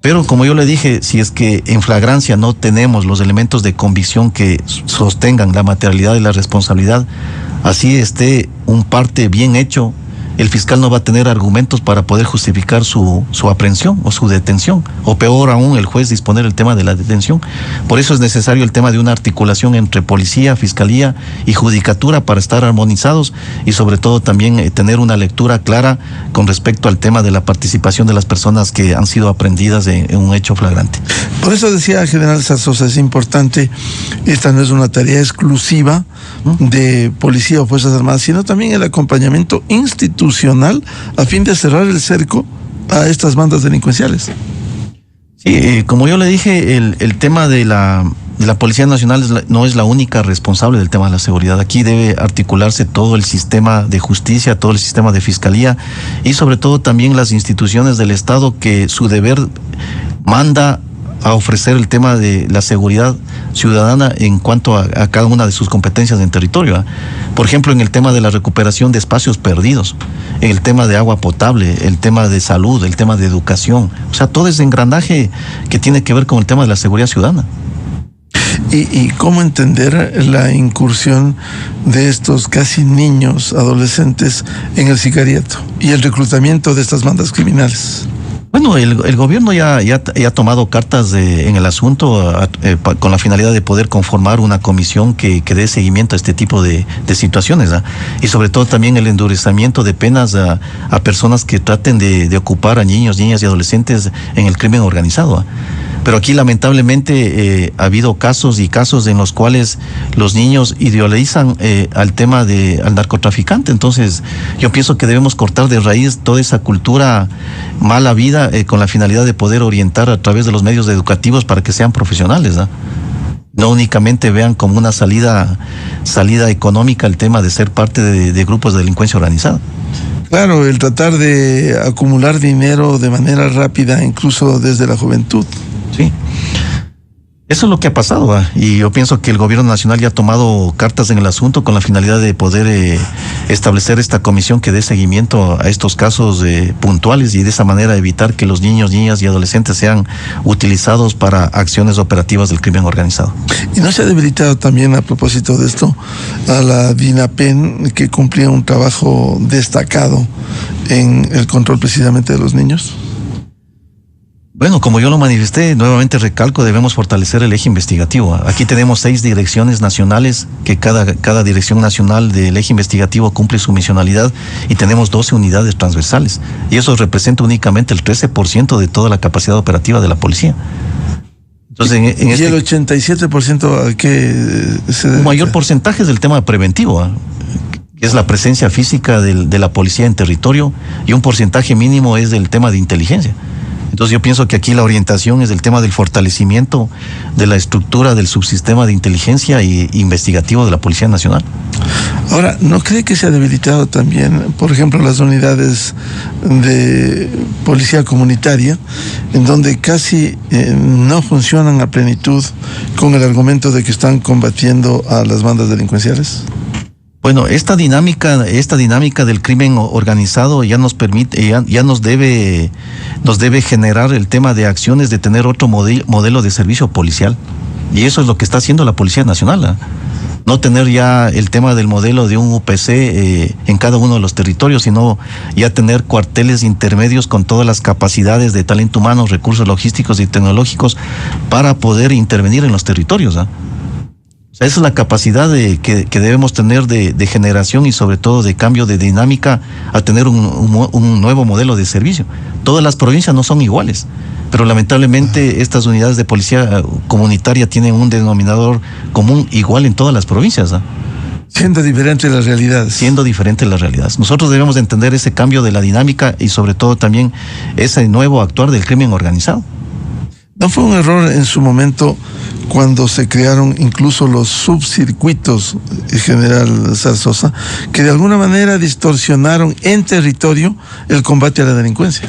Pero como yo le dije, si es que en flagrancia no tenemos los elementos de convicción que sostengan la materialidad y la responsabilidad, así esté un parte bien hecho, el fiscal no va a tener argumentos para poder justificar su aprehensión o su detención, o peor aún, el juez disponer el tema de la detención. Por eso es necesario el tema de una articulación entre policía, fiscalía y judicatura para estar armonizados y sobre todo también tener una lectura clara con respecto al tema de la participación de las personas que han sido aprehendidas en un hecho flagrante.
Por eso decía general Zarzosa, es importante, esta no es una tarea exclusiva de policía o fuerzas armadas, sino también el acompañamiento institucional a fin de cerrar el cerco a estas bandas delincuenciales.
Sí, como yo le dije, el tema de la Policía Nacional no es la única responsable del tema de la seguridad. Aquí debe articularse todo el sistema de justicia, todo el sistema de fiscalía y sobre todo también las instituciones del Estado, que su deber manda a ofrecer el tema de la seguridad ciudadana en cuanto a cada una de sus competencias en territorio. Por ejemplo, en el tema de la recuperación de espacios perdidos, en el tema de agua potable, el tema de salud, el tema de educación. O sea, todo ese engranaje que tiene que ver con el tema de la seguridad ciudadana.
¿Y cómo entender la incursión de estos casi niños, adolescentes en el sicariato y el reclutamiento de estas bandas criminales?
Bueno, el gobierno ya ha tomado cartas en el asunto con la finalidad de poder conformar una comisión que dé seguimiento a este tipo de situaciones, ¿eh? Y sobre todo también el endurecimiento de penas a personas que traten de ocupar a niños, niñas y adolescentes en el crimen organizado, ¿eh? Pero aquí lamentablemente ha habido casos en los cuales los niños idealizan al narcotraficante. Entonces yo pienso que debemos cortar de raíz toda esa cultura mala vida con la finalidad de poder orientar a través de los medios educativos para que sean profesionales, ¿no? No únicamente vean como una salida económica el tema de ser parte de grupos de delincuencia organizada.
Claro, el tratar de acumular dinero de manera rápida, incluso desde la juventud.
Sí, eso es lo que ha pasado, y yo pienso que el gobierno nacional ya ha tomado cartas en el asunto con la finalidad de poder establecer esta comisión que dé seguimiento a estos casos puntuales y de esa manera evitar que los niños, niñas y adolescentes sean utilizados para acciones operativas del crimen organizado.
¿Y no se ha debilitado también, a propósito de esto, a la DINAPEN, que cumplía un trabajo destacado en el control precisamente de los niños?
Bueno, como yo lo manifesté, nuevamente recalco, debemos fortalecer el eje investigativo. Aquí tenemos 6 direcciones nacionales, que cada dirección nacional del eje investigativo cumple su misionalidad, y tenemos 12 unidades transversales. Y eso representa únicamente el 13% de toda la capacidad operativa de la policía. Entonces,
¿Y el 87% a qué se dedica?
Un mayor porcentaje es del tema preventivo, que es la presencia física de la policía en territorio, y un porcentaje mínimo es del tema de inteligencia. Entonces yo pienso que aquí la orientación es el tema del fortalecimiento de la estructura del subsistema de inteligencia e investigativo de la Policía Nacional.
Ahora, ¿no cree que se ha debilitado también, por ejemplo, las unidades de policía comunitaria, en donde casi no funcionan a plenitud con el argumento de que están combatiendo a las bandas delincuenciales?
Bueno, esta dinámica del crimen organizado ya nos permite, ya nos debe generar el tema de acciones de tener otro modelo de servicio policial. Y eso es lo que está haciendo la Policía Nacional, ¿eh? No tener ya el tema del modelo de un UPC en cada uno de los territorios, sino ya tener cuarteles intermedios con todas las capacidades de talento humano, recursos logísticos y tecnológicos para poder intervenir en los territorios, ¿eh? Esa es la capacidad que debemos tener de generación y sobre todo de cambio de dinámica a tener un nuevo modelo de servicio. Todas las provincias no son iguales, pero lamentablemente estas unidades de policía comunitaria tienen un denominador común igual en todas las provincias, ¿eh?
Siendo diferentes las realidades.
Siendo diferentes las realidades. Nosotros debemos entender ese cambio de la dinámica y sobre todo también ese nuevo actuar del crimen organizado.
¿No fue un error en su momento cuando se crearon incluso los subcircuitos, general Zarzosa, que de alguna manera distorsionaron en territorio el combate a la delincuencia?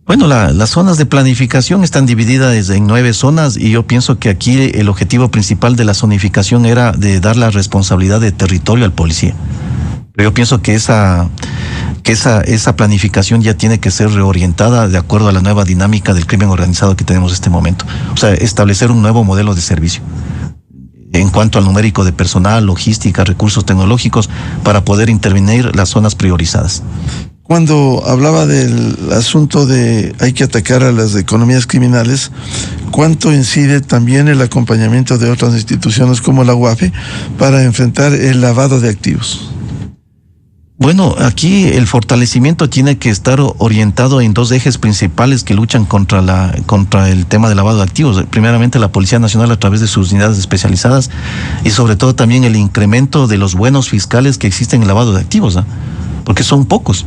Bueno, las zonas de planificación están divididas en 9 zonas y yo pienso que aquí el objetivo principal de la zonificación era de dar la responsabilidad de territorio al policía. Pero yo pienso que esa planificación ya tiene que ser reorientada de acuerdo a la nueva dinámica del crimen organizado que tenemos en este momento. O sea, establecer un nuevo modelo de servicio. en cuanto al numérico de personal, logística, recursos tecnológicos, para poder intervenir las zonas priorizadas.
Cuando hablaba del asunto de hay que atacar a las economías criminales, ¿cuánto incide también el acompañamiento de otras instituciones como la UAFE para enfrentar el lavado de activos?
Bueno, aquí el fortalecimiento tiene que estar orientado en dos ejes principales que luchan contra el tema del lavado de activos. Primeramente, la Policía Nacional a través de sus unidades especializadas y sobre todo también el incremento de los buenos fiscales que existen en el lavado de activos, ¿no? Porque son pocos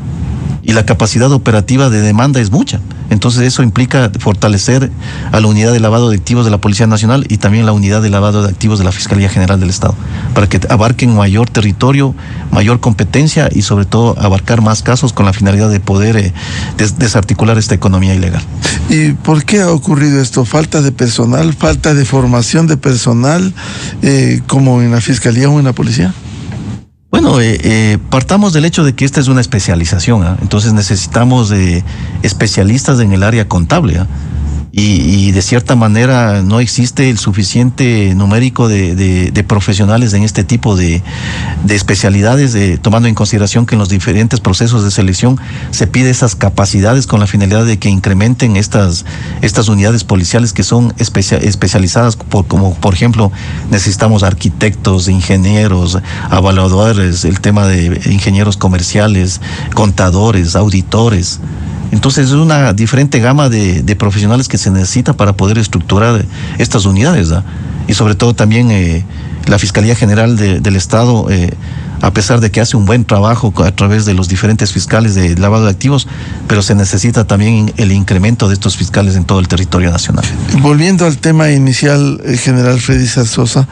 y la capacidad operativa de demanda es mucha. Entonces eso implica fortalecer a la unidad de lavado de activos de la Policía Nacional y también la unidad de lavado de activos de la Fiscalía General del Estado, para que abarquen mayor territorio, mayor competencia y sobre todo abarcar más casos con la finalidad de poder desarticular esta economía ilegal.
¿Y por qué ha ocurrido esto? ¿Falta de personal, falta de formación de personal, como en la Fiscalía o en la Policía?
Bueno, partamos del hecho de que esta es una especialización, ¿eh? Entonces necesitamos especialistas en el área contable, ¿eh? Y de cierta manera no existe el suficiente numérico de profesionales en este tipo de especialidades, tomando en consideración que en los diferentes procesos de selección se pide esas capacidades con la finalidad de que incrementen estas unidades policiales que son especializadas, como por ejemplo necesitamos arquitectos, ingenieros, evaluadores, el tema de ingenieros comerciales, contadores, auditores. Entonces es una diferente gama de profesionales que se necesita para poder estructurar estas unidades, ¿no? Y sobre todo también la Fiscalía General del Estado, a pesar de que hace un buen trabajo a través de los diferentes fiscales de lavado de activos, pero se necesita también el incremento de estos fiscales en todo el territorio nacional.
Volviendo al tema inicial, general Freddy Zarzosa,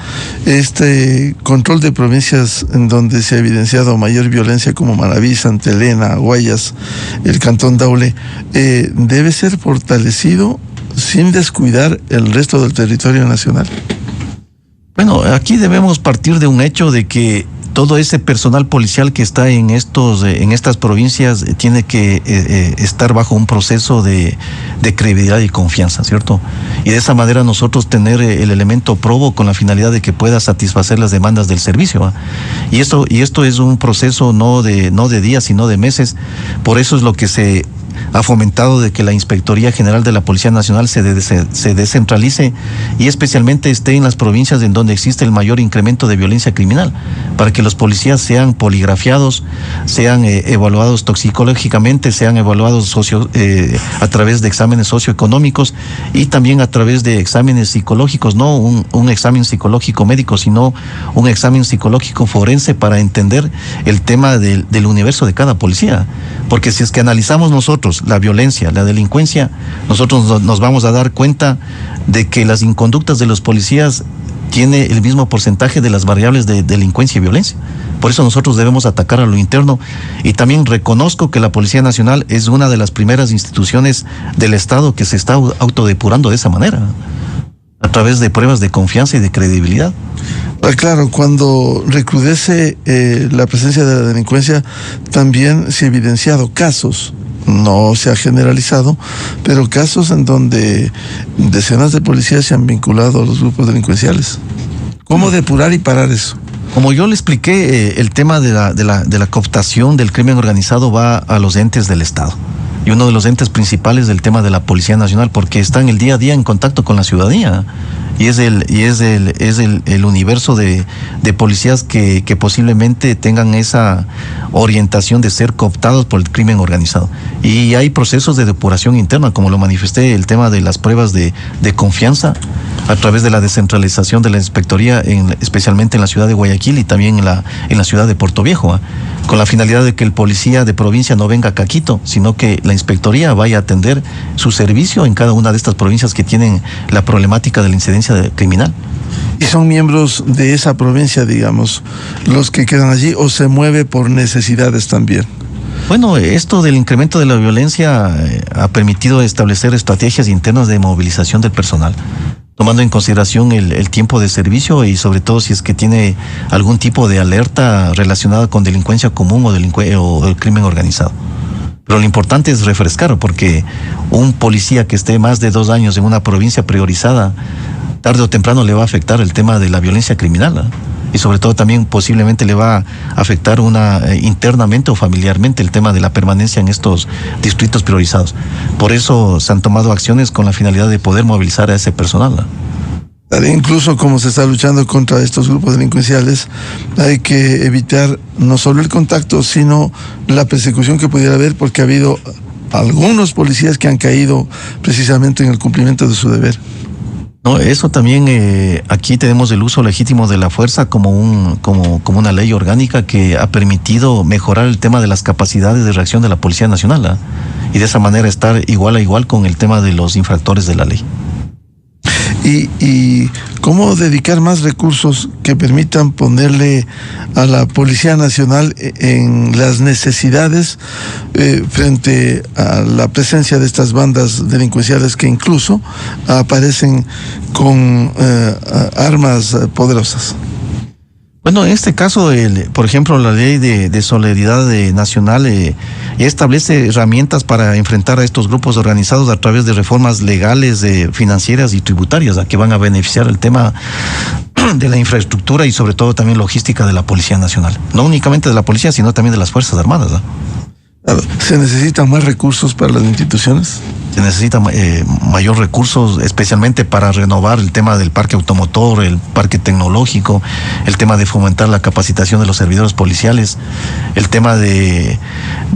este control de provincias en donde se ha evidenciado mayor violencia como Manabí, Santa Elena, Guayas, el Cantón Daule, debe ser fortalecido sin descuidar el resto del territorio nacional.
Bueno, aquí debemos partir de un hecho de que todo ese personal policial que está en estas provincias tiene que estar bajo un proceso de credibilidad y confianza, ¿cierto? Y de esa manera nosotros tener el elemento probo con la finalidad de que pueda satisfacer las demandas del servicio, ¿eh? Y esto es un proceso no de días, sino de meses. Por eso es lo que se ha fomentado de que la Inspectoría General de la Policía Nacional se descentralice y especialmente esté en las provincias en donde existe el mayor incremento de violencia criminal, para que los policías sean poligrafiados, sean evaluados toxicológicamente, sean evaluados a través de exámenes socioeconómicos y también a través de exámenes psicológicos, no un examen psicológico médico, sino un examen psicológico forense para entender el tema del universo de cada policía. Porque si es que analizamos nosotros la violencia, la delincuencia, nosotros nos vamos a dar cuenta de que las inconductas de los policías tiene el mismo porcentaje de las variables de delincuencia y violencia. Por eso nosotros debemos atacar a lo interno, y también reconozco que la Policía Nacional es una de las primeras instituciones del Estado que se está autodepurando de esa manera, a través de pruebas de confianza y de credibilidad.
Claro, cuando recrudece la presencia de la delincuencia, también se ha evidenciado casos, no se ha generalizado, pero casos en donde decenas de policías se han vinculado a los grupos delincuenciales. ¿Cómo depurar y parar eso?
Como yo le expliqué, el tema de la cooptación del crimen organizado va a los entes del Estado. Y uno de los entes principales del tema de la Policía Nacional, porque está en el día a día en contacto con la ciudadanía. Y es el universo de policías que posiblemente tengan esa orientación de ser cooptados por el crimen organizado. Y hay procesos de depuración interna, como lo manifesté, el tema de las pruebas de confianza a través de la descentralización de la inspectoría, especialmente en la ciudad de Guayaquil y también en la ciudad de Puerto Viejo, con la finalidad de que el policía de provincia no venga a Caquito, sino que la inspectoría vaya a atender su servicio en cada una de estas provincias que tienen la problemática de la incidencia criminal.
¿Y son miembros de esa provincia, digamos, los que quedan allí, o se mueve por necesidades también?
Bueno, esto del incremento de la violencia ha permitido establecer estrategias internas de movilización del personal, tomando en consideración el tiempo de servicio y sobre todo si es que tiene algún tipo de alerta relacionada con delincuencia común o el crimen organizado. Pero lo importante es refrescar, porque un policía que esté más de 2 años en una provincia priorizada tarde o temprano le va a afectar el tema de la violencia criminal, ¿no? Y sobre todo también posiblemente le va a afectar internamente o familiarmente el tema de la permanencia en estos distritos priorizados. Por eso se han tomado acciones con la finalidad de poder movilizar a ese personal, ¿no?
Incluso como se está luchando contra estos grupos delincuenciales, hay que evitar no solo el contacto, sino la persecución que pudiera haber, porque ha habido algunos policías que han caído precisamente en el cumplimiento de su deber.
No, eso también, aquí tenemos el uso legítimo de la fuerza como una ley orgánica que ha permitido mejorar el tema de las capacidades de reacción de la Policía Nacional, ¿eh? Y de esa manera estar igual a igual con el tema de los infractores de la ley.
Y cómo dedicar más recursos que permitan ponerle a la Policía Nacional en las necesidades frente a la presencia de estas bandas delincuenciales que incluso aparecen con armas poderosas.
Bueno, en este caso, por ejemplo, la ley de solidaridad nacional establece herramientas para enfrentar a estos grupos organizados a través de reformas legales, financieras y tributarias, que van a beneficiar el tema de la infraestructura y sobre todo también logística de la Policía Nacional. No únicamente de la Policía, sino también de las Fuerzas Armadas, ¿no?
¿Se necesitan más recursos para las instituciones?
Se necesita mayor recursos, especialmente para renovar el tema del parque automotor, el parque tecnológico, el tema de fomentar la capacitación de los servidores policiales, el tema de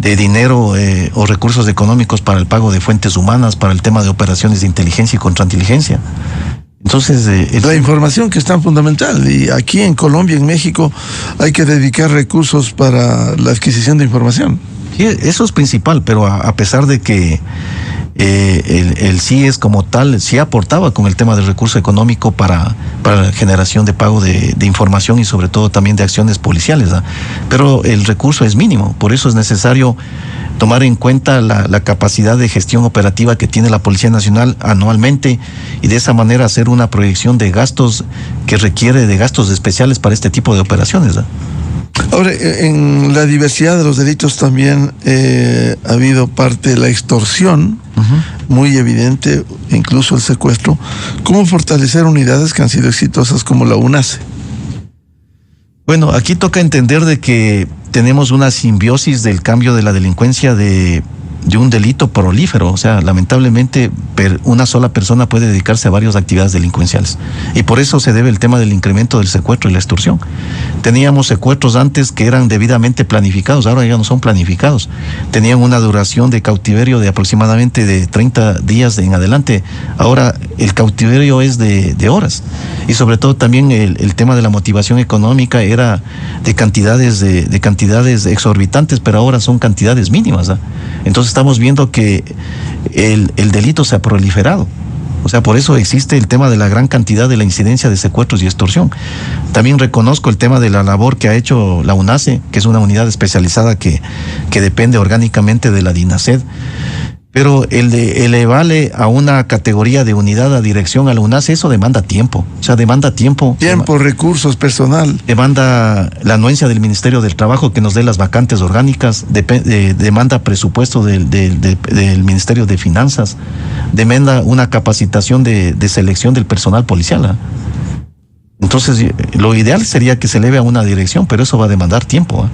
dinero o recursos económicos para el pago de fuentes humanas, para el tema de operaciones de inteligencia y contrainteligencia. Entonces,
la información que es tan fundamental, y aquí en Colombia, en México, hay que dedicar recursos para la adquisición de información.
Sí, eso es principal, pero a pesar de que el CIES como tal sí aportaba con el tema del recurso económico para la generación de pago de información y sobre todo también de acciones policiales, ¿no? Pero el recurso es mínimo, por eso es necesario tomar en cuenta la capacidad de gestión operativa que tiene la Policía Nacional anualmente y de esa manera hacer una proyección de gastos que requiere de gastos especiales para este tipo de operaciones, ¿no?
Ahora, en la diversidad de los delitos también ha habido parte de la extorsión, muy evidente, incluso el secuestro. ¿Cómo fortalecer unidades que han sido exitosas como la UNACE?
Bueno, aquí toca entender de que tenemos una simbiosis del cambio de la delincuencia de un delito prolífero, o sea, lamentablemente una sola persona puede dedicarse a varias actividades delincuenciales y por eso se debe el tema del incremento del secuestro y la extorsión. Teníamos secuestros antes que eran debidamente planificados, ahora ya no son planificados. Tenían una duración de cautiverio de aproximadamente de 30 días en adelante, ahora el cautiverio es de horas y sobre todo también el tema de la motivación económica era de cantidades exorbitantes, pero ahora son cantidades mínimas, ¿eh? Entonces estamos viendo que el delito se ha proliferado. O sea, por eso existe el tema de la gran cantidad de la incidencia de secuestros y extorsión. También reconozco el tema de la labor que ha hecho la UNACE, que es una unidad especializada que depende orgánicamente de la DINASED. Pero el elevarle a una categoría de unidad a dirección a la UNACE, eso demanda tiempo. O sea, demanda tiempo.
Tiempo, recursos, personal.
Demanda la anuencia del Ministerio del Trabajo que nos dé las vacantes orgánicas, demanda presupuesto del Ministerio de Finanzas, demanda una capacitación de selección del personal policial, ¿eh? Entonces, lo ideal sería que se eleve a una dirección, pero eso va a demandar tiempo, ¿eh?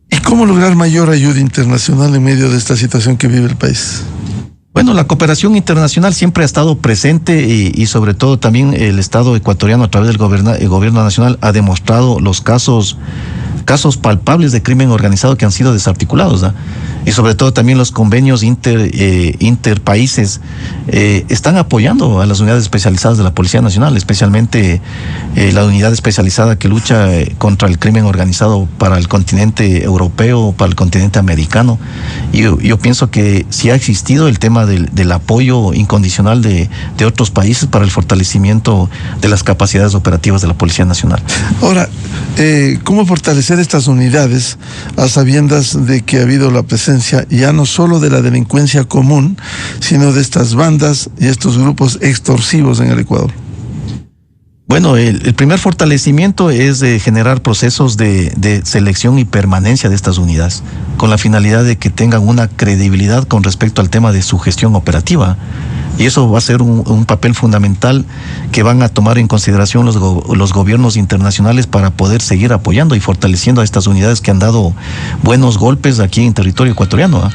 ¿Y cómo lograr mayor ayuda internacional en medio de esta situación que vive el país?
Bueno, la cooperación internacional siempre ha estado presente y sobre todo también el Estado ecuatoriano a través del gobierno nacional ha demostrado los casos palpables de crimen organizado que han sido desarticulados, ¿no? Y sobre todo también los convenios interpaíses están apoyando a las unidades especializadas de la Policía Nacional, especialmente la unidad especializada que lucha contra el crimen organizado para el continente europeo, para el continente americano. Y yo pienso que sí ha existido el tema del apoyo incondicional de otros países para el fortalecimiento de las capacidades operativas de la Policía Nacional.
Ahora, ¿cómo fortalecer estas unidades a sabiendas de que ha habido la presencia ya no solo de la delincuencia común, sino de estas bandas y estos grupos extorsivos en el Ecuador?
Bueno, el primer fortalecimiento es generar procesos de selección y permanencia de estas unidades, con la finalidad de que tengan una credibilidad con respecto al tema de su gestión operativa. Y eso va a ser un papel fundamental que van a tomar en consideración los gobiernos internacionales para poder seguir apoyando y fortaleciendo a estas unidades que han dado buenos golpes aquí en territorio ecuatoriano, ¿eh?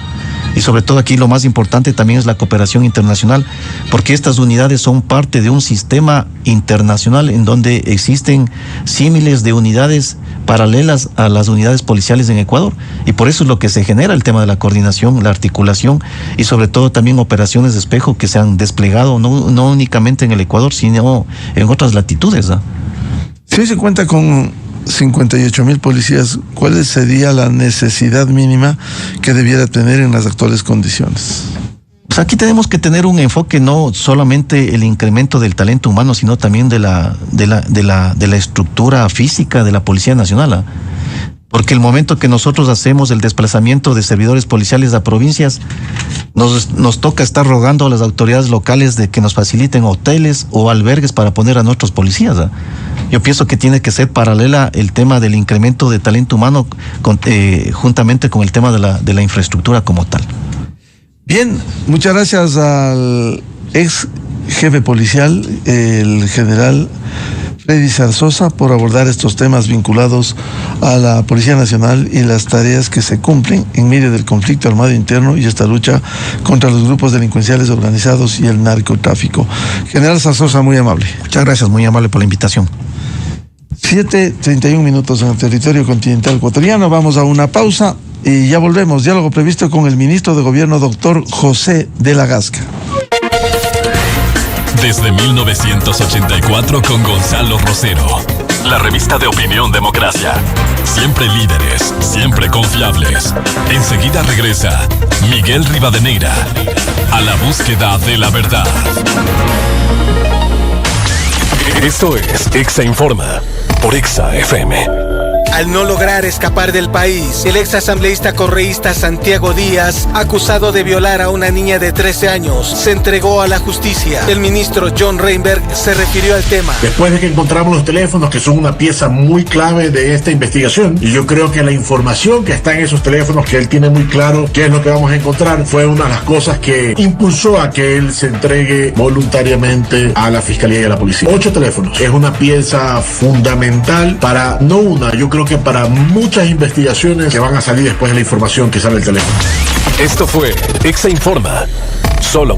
Y sobre todo aquí lo más importante también es la cooperación internacional, porque estas unidades son parte de un sistema internacional en donde existen símiles de unidades paralelas a las unidades policiales en Ecuador, y por eso es lo que se genera el tema de la coordinación, la articulación y sobre todo también operaciones de espejo que se han desplegado no únicamente en el Ecuador, sino en otras latitudes, ¿eh?
Si hoy se cuenta con 58,000 policías, ¿cuál sería la necesidad mínima que debiera tener en las actuales condiciones?
Pues aquí tenemos que tener un enfoque, no solamente el incremento del talento humano, sino también de la estructura física de la Policía Nacional, ¿eh? Porque el momento que nosotros hacemos el desplazamiento de servidores policiales a provincias, nos toca estar rogando a las autoridades locales de que nos faciliten hoteles o albergues para poner a nuestros policías, ¿eh? Yo pienso que tiene que ser paralela el tema del incremento de talento humano juntamente con el tema de la infraestructura como tal.
Bien, muchas gracias al ex jefe policial, el general Freddy Zarzosa, por abordar estos temas vinculados a la Policía Nacional y las tareas que se cumplen en medio del conflicto armado interno y esta lucha contra los grupos delincuenciales organizados y el narcotráfico. General Zarzosa, muy amable.
Muchas gracias, muy amable por la invitación.
7:31 en el territorio continental ecuatoriano. Vamos a una pausa y ya volvemos. Diálogo previsto con el ministro de Gobierno, doctor José de la Gasca.
Desde 1984 con Gonzalo Rosero. La revista de opinión Democracia. Siempre líderes, siempre confiables. Enseguida regresa Miguel Rivadeneira a la búsqueda de la verdad. Esto es Exa Informa por Exa FM.
Al no lograr escapar del país, el ex asambleísta correísta Santiago Díaz, acusado de violar a una niña de 13 años, se entregó a la justicia. El ministro John Reinberg se refirió al tema.
Después de que encontramos los teléfonos, que son una pieza muy clave de esta investigación, y yo creo que la información que está en esos teléfonos, que él tiene muy claro qué es lo que vamos a encontrar, fue una de las cosas que impulsó a que él se entregue voluntariamente a la Fiscalía y a la Policía. 8 teléfonos. Es una pieza fundamental para, no una, yo creo que para muchas investigaciones que van a salir después de la información que sale del teléfono.
Esto fue Exa Informa. Solo